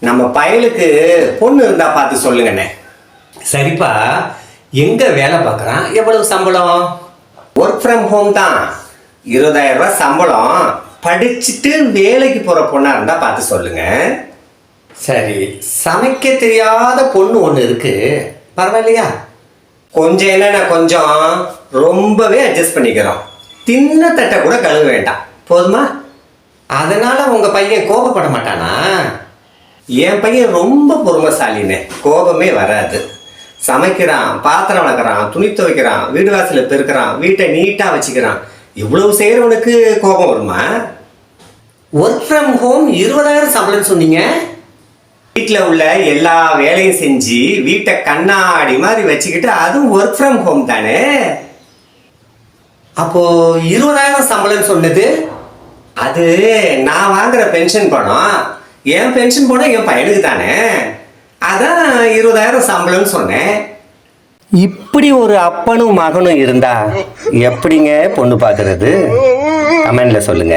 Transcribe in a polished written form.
நம்ம பயலுக்கு பொண்ணு இருந்தா பார்த்து சொல்லுங்கண்ணே. சரிப்பா, எங்க வேலை பார்க்குறான்? எவ்வளவு சம்பளம்? ஒர்க் ஃப்ரம் ஹோம் தான். 20,000 ரூபாய் சம்பளம். படிச்சுட்டு வேலைக்கு போற பொண்ணா இருந்தா பார்த்து சொல்லுங்க. சரி, சமைக்க தெரியாத பொண்ணு ஒன்று இருக்கு, பரவாயில்லையா? கொஞ்சம் என்னன்னா கொஞ்சம் ரொம்பவே அட்ஜஸ்ட் பண்ணிக்கிறோம். தின்ன தட்டை கூட கழுவ வேண்டாம், போதுமா? அதனால உங்க பையன் கோபப்பட மாட்டானா? என் பையன் ரொம்ப பொறுமைசாலின்னு, கோபமே வராது. சமைக்கிறான், பாத்திரம் வளர்க்குறான், துணி துவைக்கிறான், வீடு வாசல பெருக்கிறான், வீட்டை நீட்டா வச்சுக்கிறான். இவ்வளவு செய்யறவனுக்கு கோபம் வருமா? ஒர்க் ஃப்ரம் ஹோம் 20,000 சம்பளம் சொன்னீங்க. வீட்டில் உள்ள எல்லா வேலையும் செஞ்சு வீட்டை கண்ணாடி மாதிரி வச்சுக்கிட்டு அதுவும் ஒர்க் ஃப்ரம் ஹோம் தானே. அப்போ 20,000 சம்பளம் சொன்னது அது நான் வாங்குற பென்ஷன் பணம். என் பென்ஷன் பணம் என் பையனுக்கு தானே, அதான் 20,000 சம்பளம்னு சொன்னேன். இப்படி ஒரு அப்பனும் மகனும் இருந்தா எப்படிங்க பொண்ணு பார்க்கறது? கமெண்ட்ல சொல்லுங்க.